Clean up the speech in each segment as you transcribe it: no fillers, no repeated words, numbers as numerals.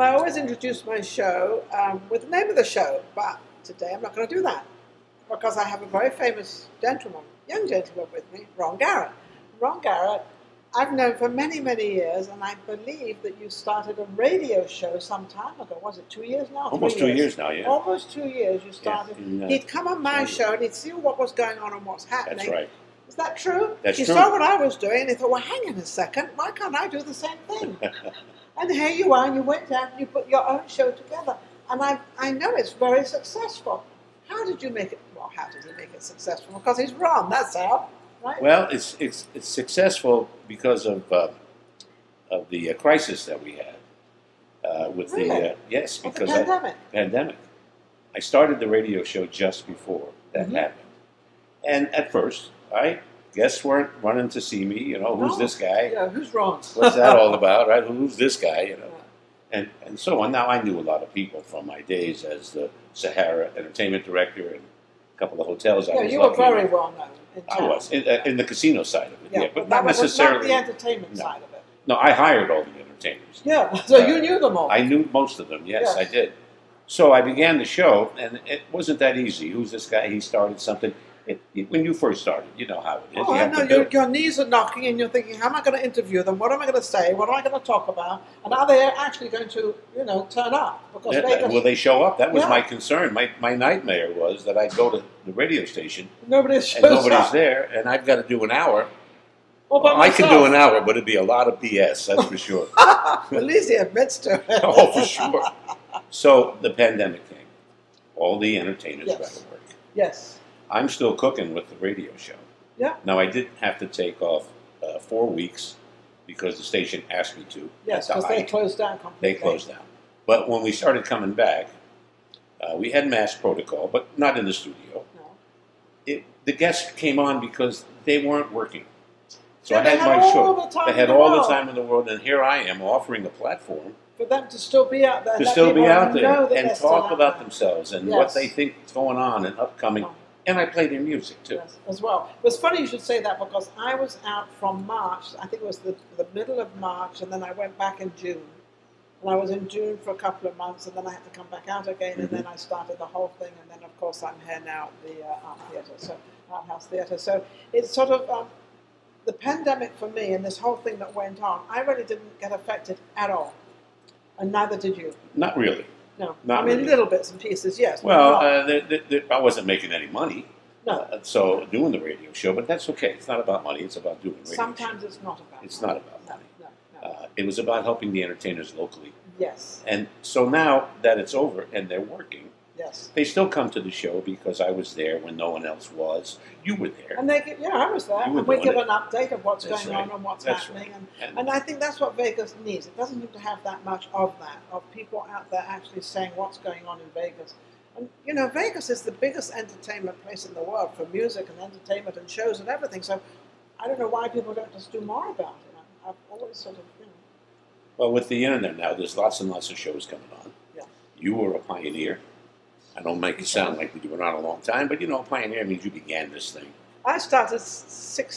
I always introduce my show with the name of the show, but today I'm not going to do that because I have a very famous gentleman, young gentleman with me, Ron Garrett. Ron Garrett, I've known for many, many years, and I believe that you started a radio show some time ago. Was it 2 years now? Almost 2 years now, yeah. Almost 2 years you started. Yeah, he'd come on my show and he'd see what was going on and what's happening. That's right. Is that true? That's he true. saw what I was doing and he thought, well, hang on a second, why can't I do the same thing? And here you are, and you went out and you put your own show together. And I know it's very successful. How did you make it? Well, how did he make it successful? Because he's Ron, that's how, right? Well, it's successful because of the crisis that we had with Really? yes, With because the pandemic. I started the radio show just before that happened, and at first, guests weren't running to see me. You know, who's this guy? Yeah, who's Ron? What's that all about? Right? Who's this guy? You know, and so on. Now I knew a lot of people from my days as the Sahara entertainment director and a couple of hotels. Yeah, you were very well known. I was in the casino side of it, yeah, but not was necessarily not the entertainment side of it. No, I hired all the entertainers. Yeah, so you knew them all. I knew most of them. Yes, I did. So I began the show, and it wasn't that easy. Who's this guy? He started something. When you first started, you know how it is. Oh, I know. Your knees are knocking, and you're thinking, how am I going to interview them? What am I going to say? What am I going to talk about? And are they actually going to, turn up? Because will they show up? That was my concern. My nightmare was that I'd go to the radio station, nobody's there, and I've got to do an hour. Well, I can do an hour, but it'd be a lot of BS, that's for sure. At least he admits to it. Oh, for sure. So the pandemic came. All the entertainers got to work. Yes. I'm still cooking with the radio show. Yeah. Now, I did have to take off 4 weeks because the station asked me to. Yes, because they closed down completely. They closed down. But when we started coming back, we had mask protocol, but not in the studio. No. The guests came on because they weren't working. So Yeah, I had my show. They had in the all the world. time in the world, and here I am offering a platform For them to still be out there. to let still be people out know there that and they're still talk out about there. themselves and Yes. what they think is going on and upcoming. Oh. And I play their music too. Yes, as well. It was funny you should say that because I was out from March, I think it was the middle of March, and then I went back in June. And I was in June for a couple of months, and then I had to come back out again, and then I started the whole thing, and then of course I'm here now at the Art House Theatre. So it's sort of the pandemic for me and this whole thing that went on, I really didn't get affected at all. And neither did you. Not really. No. Not I mean, really. little bits and pieces, yes. but Well, not. I wasn't making any money. No. So doing the radio show, but that's okay. It's not about money. It's about doing the radio Sometimes show. it's not about It's money. not about money. No. It was about helping the entertainers locally. Yes. And so now that it's over and they're working, Yes. they still come to the show because I was there when no one else was. You were there. And I was there. You were And we doing give it. an update of what's That's going right. on and what's That's happening. right. And I think that's what Vegas needs. It doesn't seem to have that much of that, of people out there actually saying what's going on in Vegas. And, Vegas is the biggest entertainment place in the world for music and entertainment and shows and everything. So I don't know why people don't just do more about it. I've always sort of, Well, with the internet now, there's lots and lots of shows coming on. Yeah. You were a pioneer. I don't make it sound like you were not a long time, but a pioneer means you began this thing. I started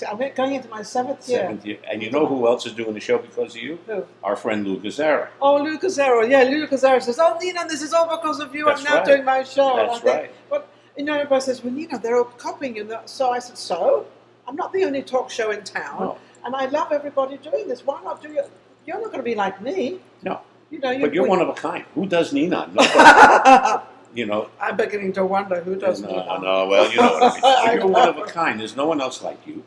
I'm going into my seventh year. And you know who else is doing the show because of you? Who? Our friend Lou Gazzara. Oh, Lou Gazzara. Yeah, Lou Gazzara says, oh, Ninon, this is all because of you. That's I'm now right. doing my show. That's right. But, everybody says, well, Ninon, they're all copying you. So I said, so? I'm not the only talk show in town. No. And I love everybody doing this. Why not do it? You're not going to be like me. No. But you're one of a kind. Who does Ninon? Nobody. I'm beginning to wonder who does Ninon. No, well, you know what I mean. But you're one of a kind. There's no one else like you.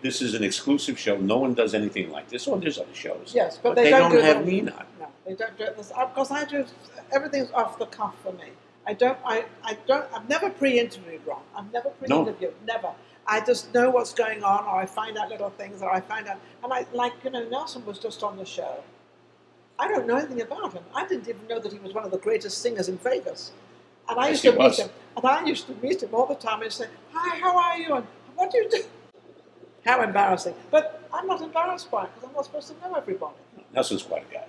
This is an exclusive show. No one does anything like this. Oh, there's other shows. Yes, but they don't have them. Ninon. No, they don't do it. Because I do, everything's off the cuff for me. I've never pre-interviewed Ron. I've never pre-interviewed, never. I just know what's going on, or I find out little things, or I find out, and Nelson was just on the show. I don't know anything about him. I didn't even know that he was one of the greatest singers in Vegas. And I used to meet him. And I used to meet him all the time and say, hi, how are you? And what do you do? How embarrassing. But I'm not embarrassed by it because I'm not supposed to know everybody. Nelson's quite a guy.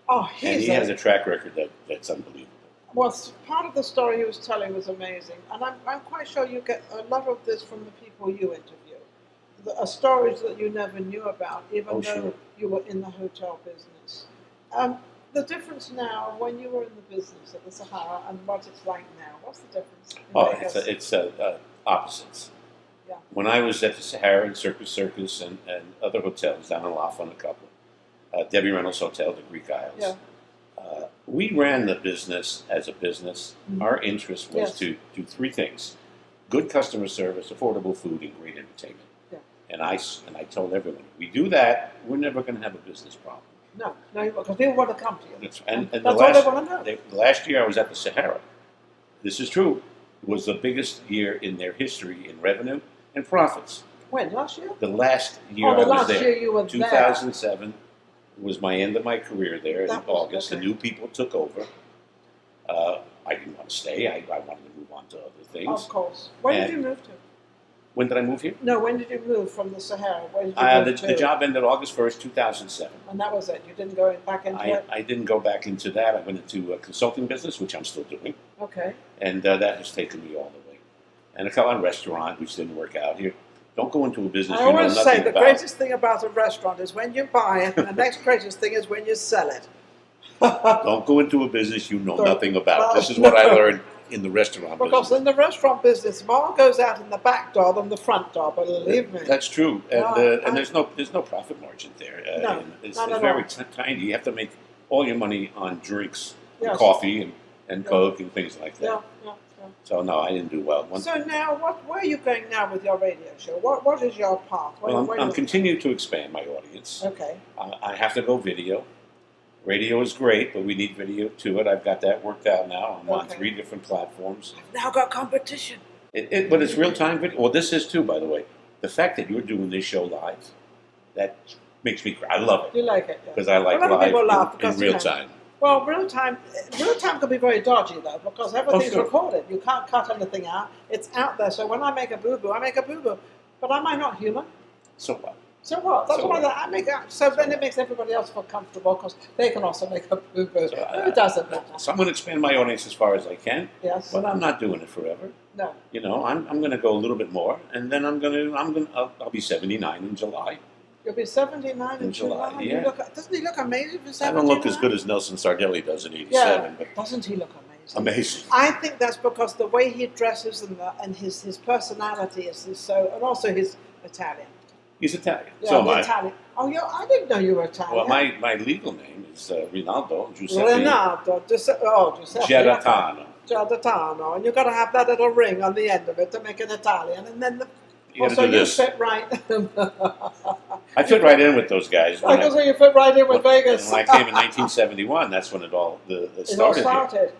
Oh, and he has a track record that's unbelievable. Well, part of the story he was telling was amazing. And I'm quite sure you get a lot of this from the people you interview. Stories that you never knew about, even though you were in the hotel business. the difference now, when you were in the business at the Sahara and what it's like now, what's the difference? Oh, it's opposites. Yeah. When I was at the Sahara and Circus and other hotels down in Laughlin, a couple, Debbie Reynolds Hotel, the Greek Isles, Yeah. we ran the business as a business. Mhm. Our interest was to do three things: good customer service, affordable food, and great entertainment. Yeah. And I told everyone, if we do that, we're never going to have a business problem. No, because people want to come to you. And That's the all last, they want to know. the last year I was at the Sahara, this is true, was the biggest year in their history in revenue and profits. When, last year? The last year Oh, the I was last there, year you were there. 2007, was my end of my career there in That was- August. okay. The new people took over. I didn't want to stay. I wanted to move on to other things. Of course. When did And- you move to? When did I move here? No, when did you move from the Sahara? Where did you move to? The job ended August 1st, 2007. And that was it. You didn't go back into it? I didn't go back into that. I went into a consulting business, which I'm still doing. Okay. And that has taken me all the way. And a couple on restaurant, which didn't work out here. Don't go into a business I you know always nothing say the about. greatest thing about a restaurant is when you buy it, and the next greatest thing is when you sell it. Don't go into a business you know Don't- nothing about. well, This is what I no. learned in the restaurant Because business. in the restaurant business, more goes out in the back door than the front door, believe me. That's true, and No, and there's no profit margin there. No, and it's not at very all. tiny. You have to make all your money on drinks, and Yes. coffee, and Yeah. Coke and things like that. Yeah, yeah, So no, I didn't do well. yeah. So now, where are you going now with your radio show? What is your path? Well, I'm continuing to expand my audience. Okay. I have to go video. Radio is great, but we need video to it. I've got that worked out now. I'm on Okay. 3 different platforms. I've now got competition. But it's real time video. Well, this is too, by the way. The fact that you're doing this show live, that makes me cry. I love it You like it? Yeah. because I like A lot of people laugh live in because, real you know, time. Well, real time can be very dodgy though, because everything's sure. recorded. You can't cut anything out. It's out there. So when I make a boo-boo, I make a boo-boo. But am I not human? So what? So what? That's So why what? I make it. So then it makes everybody else feel comfortable because they can also make a boo-boo. So, It doesn't matter. So I'm going to expand my audience as far as I can, Yes. but I'm not doing it forever. No. You know, I'm going to go a little bit more, and then I'll be 79 in July. You'll be 79 in In July, July. yeah. Doesn't he look amazing for 79? I don't look as good as Nelson Sardelli does at 87, Yeah. but Doesn't he look amazing? amazing. I think that's because the way he dresses and his personality is so, and also his Italian. He's Italian. Yeah, So am the I. Italian. Oh, I didn't know you were Italian. Well, my legal name is Rinaldo Giuseppe Renato, Giuseppe. Geratano. Geratano, and you've got to have that little ring on the end of it to make it Italian, and then You gotta also do you this. fit right. I fit right in with those guys. Like I say, you fit right in with Vegas. When I came in 1971, that's when it all It all started here. started.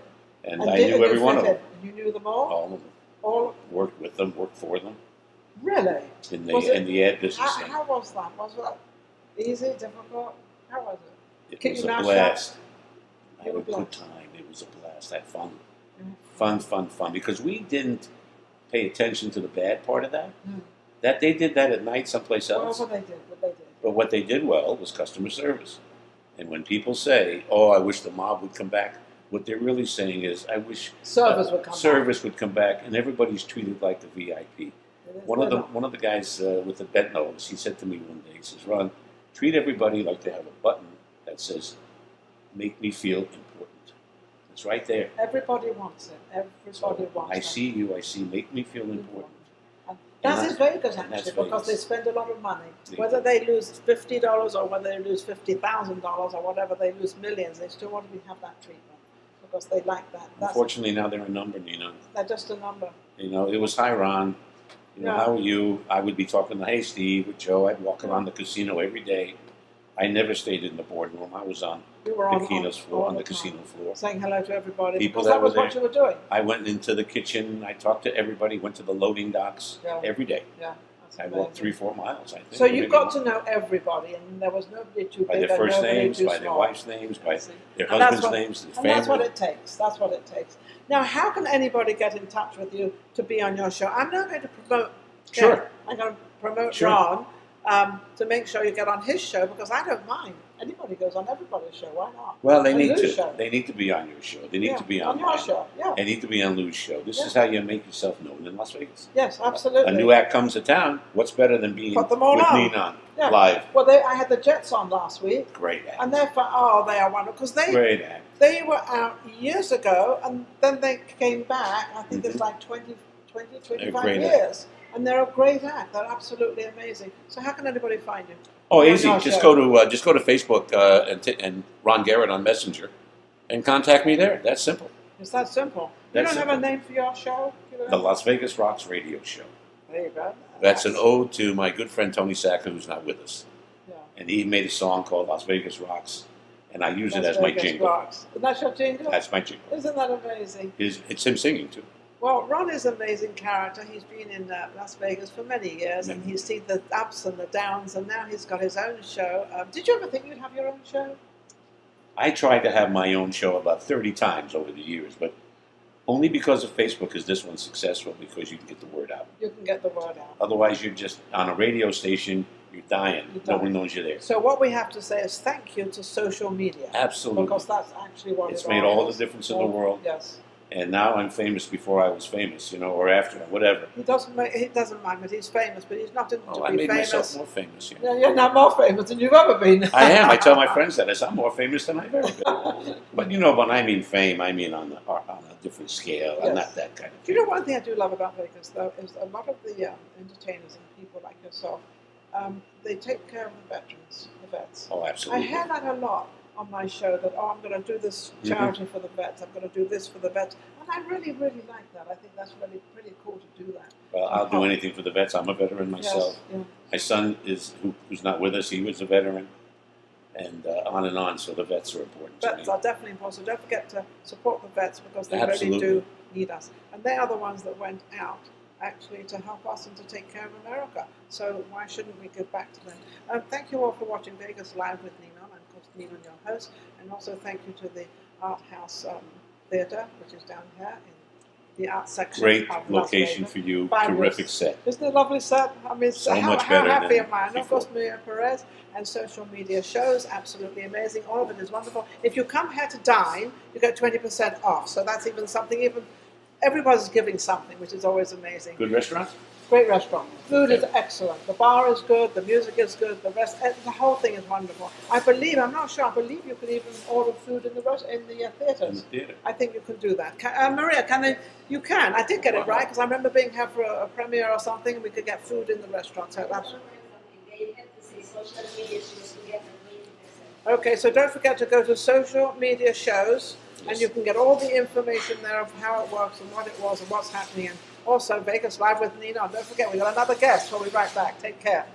And I knew every one of them. You knew them all. All of them. All Worked with them, worked for them really. in Was it- the ad business. How was that? Was that easy, difficult? How was it? It Keep was your a mouth blast. I You had were a good blessed. time. It was a blast. I had fun. Mm. Fun. Because we didn't pay attention to the bad part of that. Mm. That they did that at night someplace Well, else. what they did. But what they did well was customer service. And when people say, "Oh, I wish the mob would come back," what they're really saying is, "I wish Service would come back. service would come back, and everybody's treated like the VIP." It is One of better. the guys with the bent nose, he said to me one day, he says, "Ron, treat everybody like they have a button that says, 'Make me feel important.'" It's right there. Everybody wants it. Everybody wants I it. see you. I see. Make me feel important. That is Vegas and that's actually, because they Vegas. spend a lot of money. They Whether do. they lose $50 or whether they lose $50,000 or whatever, they lose millions. They still want to have that treatment because they like that. Unfortunately, now they're a number, Ninon. They're just a number. You know, it was hi, Ron. You know, Yeah. how are you? I would be talking to, "Hey, Steve," with Joe. I'd walk around the casino every day. I never stayed in the boardroom. I was on You were the on casino's floor, on the time, casino floor. saying hello to everybody. People because that that was were what there. you were doing. I went into the kitchen. I talked to everybody. Went to the loading docks Yeah. every day. Yeah, that's I amazing. walked 3-4 miles. I think. So you maybe got more. to know everybody, and there was nobody too by big their and first nobody names, too by their small. wife's names, by See? their And that's husband's what- names, their And family. that's what it takes. That's what it takes. Now, how can anybody get in touch with you to be on your show? I'm now going to promote. Sure. I'm going to promote Sure. Ron to make sure you get on his show, because I don't mind. Anybody goes on everybody's show. Why not? Well, they On need Lou's to. show. They need to be on your show. They need to be on your show. Yeah. They need to be on Lou's show. This is how you make yourself known in Las Vegas. Yes, absolutely. A new act comes to town. What's better than being Put them all with on. Ninon Yeah. live? Well, I had the Jets on last week. Great act. And they are wonderful, because Great act. they were out years ago, and then they came back. I think it's like 20, 25 great years. And they're a great act. They're absolutely amazing. So how can anybody find you? Oh, On easy. your Just show. go to Facebook and Ron Garrett on Messenger, and contact me there. That's simple. It's that simple. That's you don't have a name for your show? The Las Vegas Rocks radio show. There you go. That's an ode to my good friend Tony Sacco, who's not with us. Yeah. And he made a song called Las Vegas Rocks, and I use it Las as my Vegas jingle. Rocks. And that's your jingle? That's my jingle. Isn't that amazing? It's him singing too. Well, Ron is an amazing character. He's been in Las Vegas for many years, and he's seen the ups and the downs, and now he's got his own show. Did you ever think you'd have your own show? I tried to have my own show about 30 times over the years, but only because of Facebook is this one successful, because you can get the word out. You can get the word out. Otherwise, you're just on a radio station, you're dying. No one knows you're there. So what we have to say is thank you to social media. Absolutely. Because that's actually what It's it made all all is. the difference in the world. Yes. And now I'm famous before I was famous, or after, whatever. He doesn't mind, but he's famous, but he's not into Oh, to I be made famous. myself more famous. No, you're not more famous than you've ever been. I am. I tell my friends that. I say, I'm more famous than I've ever been. But when I mean fame, I mean on a different scale. Yes. I'm not that kind of You know, one thing I do love about Vegas, though, is a lot of the entertainers and people like yourself, they take care of the veterans, the vets. Oh, absolutely. I hear that a lot on my show, that, I'm going to do this charity for the vets, I'm going to do this for the vets. And I really, really like that. I think that's really pretty cool to do that. Well, I'll do anything for the vets. I'm a veteran myself. Yes, yeah. My son who's not with us. He was a veteran, and on and on. So the vets are important to Vets me. are definitely important. So don't forget to support the vets, because they Absolutely. really do need us. And they are the ones that went out actually to help us and to take care of America. So why shouldn't we give back to them? Thank you all for watching Vegas Live with Ninon. I'm, of course, Ninon, your host. And also thank you to the Art House Theatre, which is down here in the art section. Great of Las location Vegas. for you. Fabulous. Terrific set. Isn't it a lovely set? I mean, So how, much how better happy than am I? And of before. course, Pureza and social media shows, absolutely amazing. All of it is wonderful. If you come here to dine, you get 20% off. So that's even something, everybody's giving something, which is always amazing. Good restaurant? Great restaurant. Food is excellent. The bar is good. The music is good. The whole thing is wonderful. I'm not sure. I believe you can even order food in the theaters. In the theater. I think you can do that. Maria, you can. I did get it right, because I remember being here for a premiere or something, and we could get food in the restaurant. So that's okay. So don't forget to go to social media shows, and you can get all the information there of how it works and what it was and what's happening. And also Vegas Live with Ninon. Don't forget, we got another guest. We'll be right back. Take care.